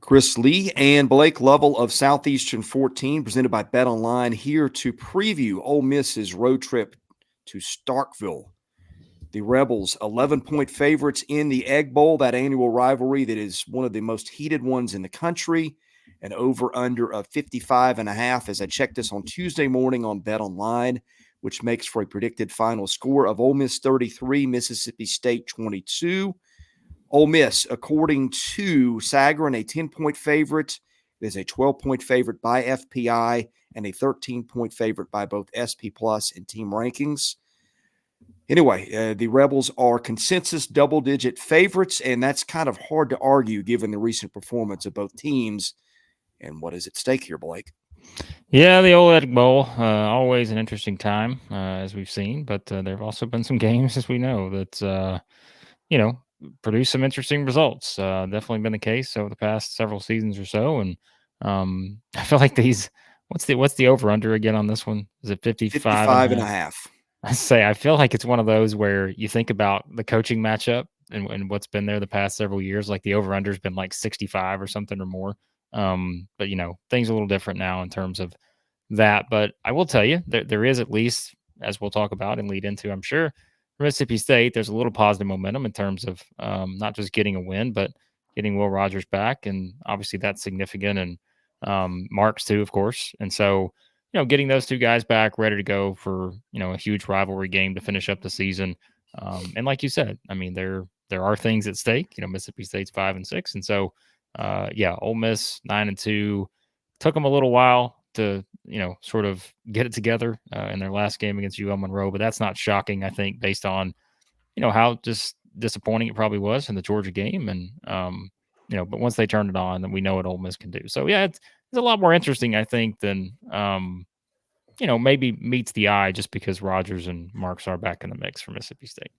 Chris Lee and Blake Lovell of Southeastern 14, presented by Bet Online, here to preview Ole Miss's road trip to Starkville. The Rebels, 11-point favorites in the Egg Bowl, that annual rivalry that is one of the most heated ones in the country. An over-under of 55.5 as I checked this on Tuesday morning on Bet Online, which makes for a predicted final score of Ole Miss 33, Mississippi State 22. Ole Miss, according to Sagarin, a 10-point favorite. It is a 12-point favorite by FPI and a 13-point favorite by both SP Plus and Team Rankings. Anyway, the Rebels are consensus double-digit favorites, and that's kind of hard to argue given the recent performance of both teams. And what is at stake here, Blake? Yeah, the old Egg Bowl, always an interesting time, as we've seen, but there have also been some games, as we know, that, produce some interesting results. Definitely been the case over the past several seasons or so. And I feel like what's the over under again on this one? Is it 55 and a half? I feel like it's one of those where you think about the coaching matchup and what's been there the past several years. Like the over under has been like 65 or something or more. But things are a little different now in terms of that. But I will tell you there is, at least as we'll talk about and lead into, I'm sure, Mississippi State, there's a little positive momentum in terms of not just getting a win, but getting Will Rogers back. And obviously that's significant. And Marks too, of course. And so, getting those two guys back ready to go for, a huge rivalry game to finish up the season. And like you said, I mean, there are things at stake. Mississippi State's 5-6. And so, Ole Miss 9-2. Took them a little while to sort of get it together in their last game against UL Monroe, but that's not shocking, I think, based on how just disappointing it probably was in the Georgia game. And but once they turned it on, then we know what Ole Miss can do. So yeah, it's a lot more interesting, I think, than maybe meets the eye, just because Rogers and Marks are back in the mix for Mississippi State.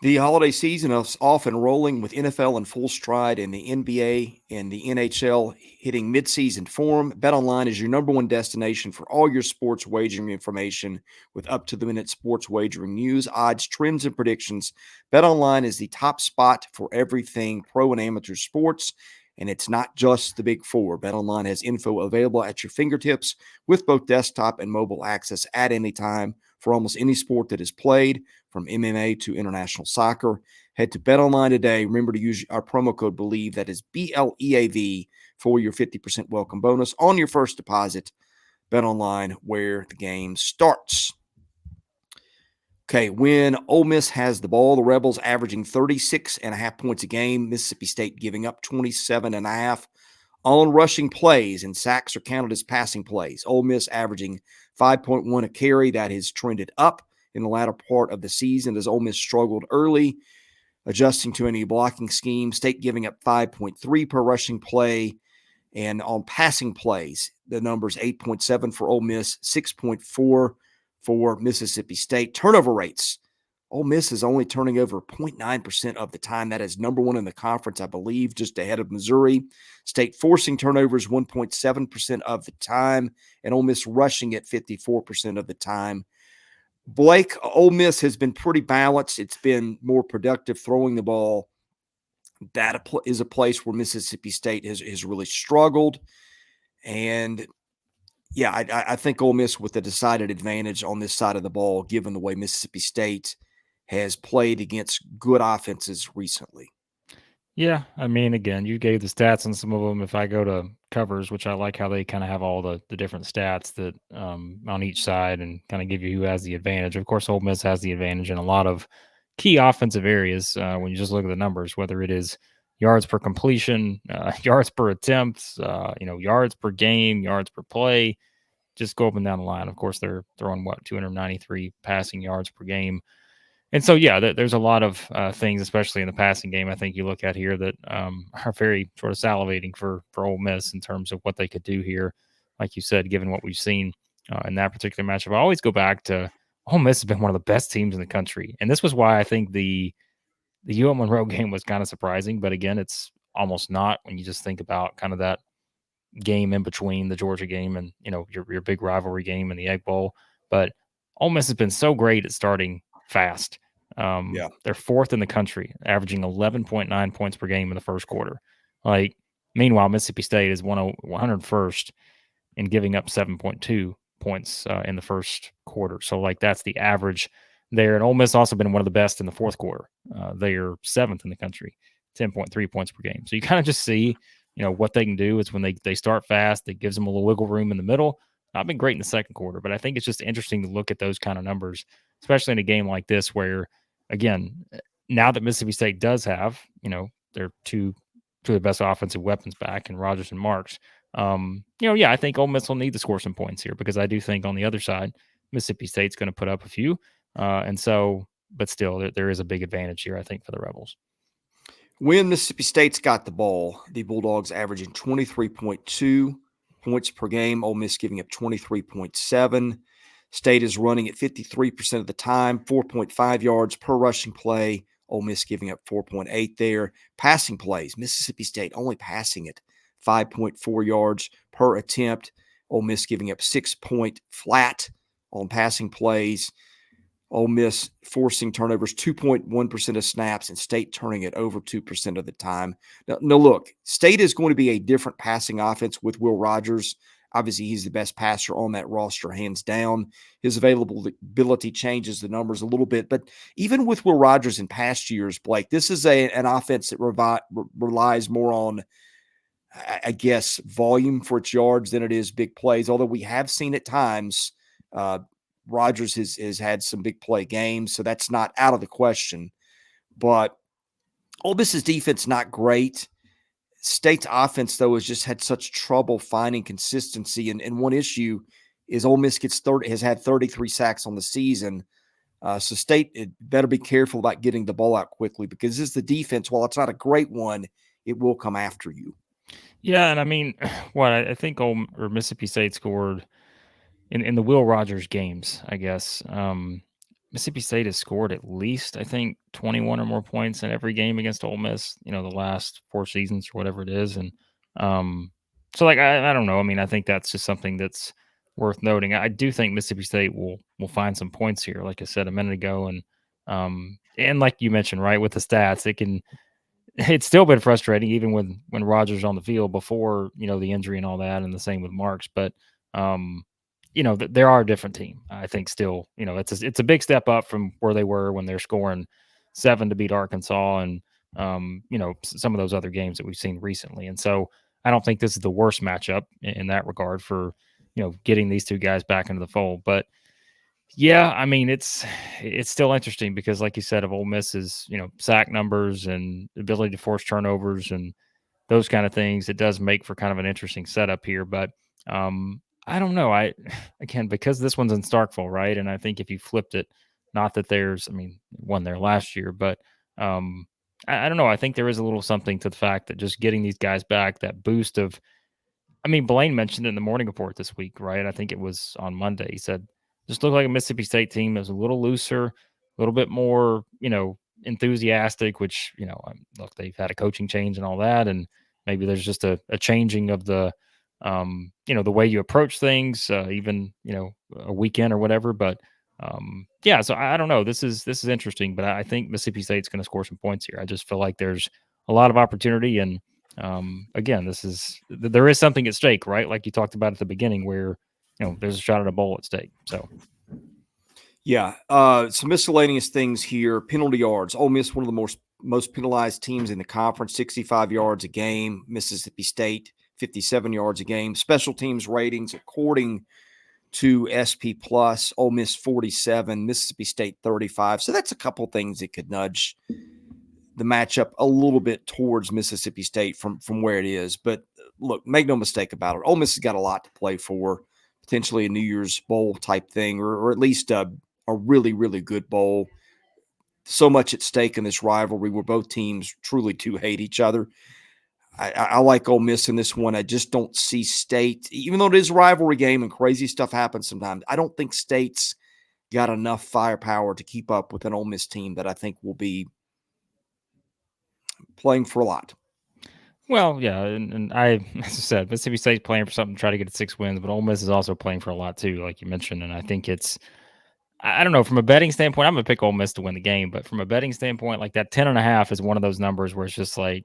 The holiday season is off and rolling, with NFL in full stride and the NBA and the NHL hitting midseason form. BetOnline is your number one destination for all your sports wagering information, with up-to-the-minute sports wagering news, odds, trends, and predictions. BetOnline is the top spot for everything pro and amateur sports, and it's not just the Big Four. BetOnline has info available at your fingertips with both desktop and mobile access at any time for almost any sport that is played, from MMA to international soccer. Head to BetOnline today. Remember to use our promo code BELIEVE, that is BLEAV, for your 50% welcome bonus on your first deposit. BetOnline, where the game starts. Okay, when Ole Miss has the ball, the Rebels averaging 36.5 points a game. Mississippi State giving up 27.5 on rushing plays, and sacks are counted as passing plays. Ole Miss averaging 5.1 a carry. That has trended up in the latter part of the season as Ole Miss struggled early, adjusting to any blocking scheme. State giving up 5.3 per rushing play. And on passing plays, the number's 8.7 for Ole Miss, 6.4 for Mississippi State. Turnover rates, Ole Miss is only turning over 0.9% of the time. That is number one in the conference, I believe, just ahead of Missouri. State forcing turnovers 1.7% of the time, and Ole Miss rushing at 54% of the time. Blake, Ole Miss has been pretty balanced. It's been more productive throwing the ball. That is a place where Mississippi State has really struggled. And yeah, I think Ole Miss with a decided advantage on this side of the ball, given the way Mississippi State has played against good offenses recently. Yeah, I mean, again, you gave the stats on some of them. If I go to covers, which I like how they kind of have all the different stats that on each side and kind of give you who has the advantage. Of course, Ole Miss has the advantage in a lot of key offensive areas when you just look at the numbers, whether it is yards per completion, yards per attempt, yards per game, yards per play. Just go up and down the line. Of course, they're throwing 293 passing yards per game. And so, yeah, there's a lot of things, especially in the passing game, I think you look at here that are very sort of salivating for Ole Miss in terms of what they could do here. Like you said, given what we've seen in that particular matchup, I always go back to Ole Miss has been one of the best teams in the country. And this was why I think the UL Monroe game was kind of surprising. But again, it's almost not when you just think about kind of that game in between the Georgia game and, your big rivalry game in the Egg Bowl. But Ole Miss has been so great at starting fast. They're fourth in the country, averaging 11.9 points per game in the first quarter. Like, Meanwhile, Mississippi State is 101st in giving up 7.2 points in the first quarter. So, like, that's the average there. And Ole Miss also been one of the best in the fourth quarter. They are 7th in the country, 10.3 points per game. So you kind of just see, what they can do is when they start fast, it gives them a little wiggle room in the middle. Not been great in the second quarter, but I think it's just interesting to look at those kind of numbers, especially in a game like this where, again, now that Mississippi State does have, their two of the best offensive weapons back in Rogers and Marks. I think Ole Miss will need to score some points here because I do think on the other side, Mississippi State's going to put up a few. But still, there is a big advantage here, I think, for the Rebels. When Mississippi State's got the ball, the Bulldogs averaging 23.2 points per game. Ole Miss giving up 23.7. State is running at 53% of the time, 4.5 yards per rushing play. Ole Miss giving up 4.8 there. Passing plays, Mississippi State only passing at 5.4 yards per attempt. Ole Miss giving up 6 point flat on passing plays. Ole Miss forcing turnovers 2.1% of snaps, and State turning it over 2% of the time. Now, look, State is going to be a different passing offense with Will Rogers. Obviously, he's the best passer on that roster, hands down. His availability changes the numbers a little bit. But even with Will Rogers in past years, Blake, this is an offense that relies more on, I guess, volume for its yards than it is big plays, although we have seen at times Rogers has had some big play games, so that's not out of the question. But Ole Miss's defense not great. State's offense, though, has just had such trouble finding consistency. And one issue is Ole Miss has had 33 sacks on the season. So State better be careful about getting the ball out quickly because this is the defense. While it's not a great one, it will come after you. Yeah, and I mean, I think Mississippi State scored in the Will Rogers games, I guess. Mississippi State has scored at least, I think, 21 or more points in every game against Ole Miss, the last 4 seasons or whatever it is. And so, like, I don't know. I mean, I think that's just something that's worth noting. I do think Mississippi State will find some points here, like I said a minute ago. And like you mentioned, right, with the stats, it's still been frustrating, even when Rogers on the field before, the injury and all that, and the same with Marks. But there are a different team. I think still, it's a big step up from where they were when they're scoring 7 to beat Arkansas and, some of those other games that we've seen recently. And so I don't think this is the worst matchup in that regard for, getting these two guys back into the fold. But yeah, I mean, it's still interesting because, like you said, of Ole Miss's, sack numbers and ability to force turnovers and those kind of things, it does make for kind of an interesting setup here. But I don't know. Again, because this one's in Starkville, right? And I think if you flipped it, not that won there last year, but I don't know. I think there is a little something to the fact that just getting these guys back, that boost of, Blaine mentioned it in the morning report this week, right? I think it was on Monday. He said, just looked like a Mississippi State team that was a little looser, a little bit more, enthusiastic, which, look, they've had a coaching change and all that. And maybe there's just a changing of the, the way you approach things, even, a weekend or whatever. But so I don't know. This is interesting, but I think Mississippi State's going to score some points here. I just feel like there's a lot of opportunity. And again, there is something at stake, right? Like you talked about at the beginning where, there's a shot at a bowl at stake. So. Yeah. Some miscellaneous things here. Penalty yards. Ole Miss, one of the most penalized teams in the conference, 65 yards a game. Mississippi State, 57 yards a game. Special teams ratings, according to SP Plus, Ole Miss 47, Mississippi State 35. So that's a couple things that could nudge the matchup a little bit towards Mississippi State from where it is. But look, make no mistake about it. Ole Miss has got a lot to play for, potentially a New Year's Bowl type thing, or at least a really, really good bowl. So much at stake in this rivalry where both teams truly do hate each other. I like Ole Miss in this one. I just don't see State, even though it is a rivalry game and crazy stuff happens sometimes, I don't think State's got enough firepower to keep up with an Ole Miss team that I think will be playing for a lot. Well, yeah, and as I said, Mississippi State's playing for something to try to get to 6 wins, but Ole Miss is also playing for a lot too, like you mentioned. And I think I don't know, from a betting standpoint, I'm going to pick Ole Miss to win the game, but from a betting standpoint, like that 10.5 is one of those numbers where it's just like,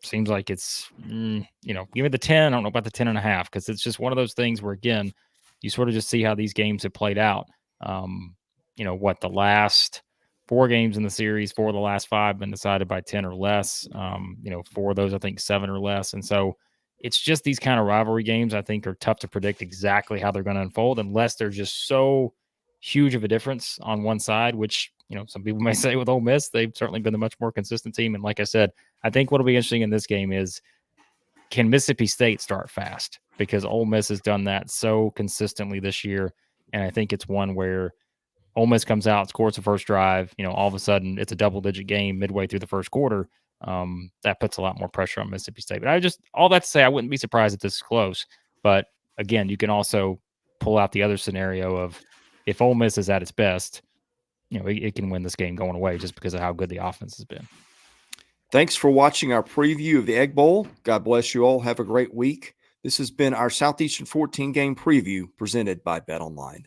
seems like it's, give me the 10. I don't know about the 10.5, because it's just one of those things where, again, you sort of just see how these games have played out. The last 4 games in the series, 4 of the last 5 been decided by 10 or less. 4 of those, I think 7 or less. And so it's just these kind of rivalry games, I think, are tough to predict exactly how they're going to unfold unless they're just so huge of a difference on one side, which, some people may say with Ole Miss, they've certainly been the much more consistent team. And like I said, I think what'll be interesting in this game is, can Mississippi State start fast? Because Ole Miss has done that so consistently this year. And I think it's one where Ole Miss comes out, scores the first drive, all of a sudden it's a double-digit game midway through the first quarter. That puts a lot more pressure on Mississippi State. But all that to say, I wouldn't be surprised if this is close. But again, you can also pull out the other scenario of, if Ole Miss is at its best, it can win this game going away just because of how good the offense has been. Thanks for watching our preview of the Egg Bowl. God bless you all. Have a great week. This has been our Southeastern 14 game preview presented by BetOnline.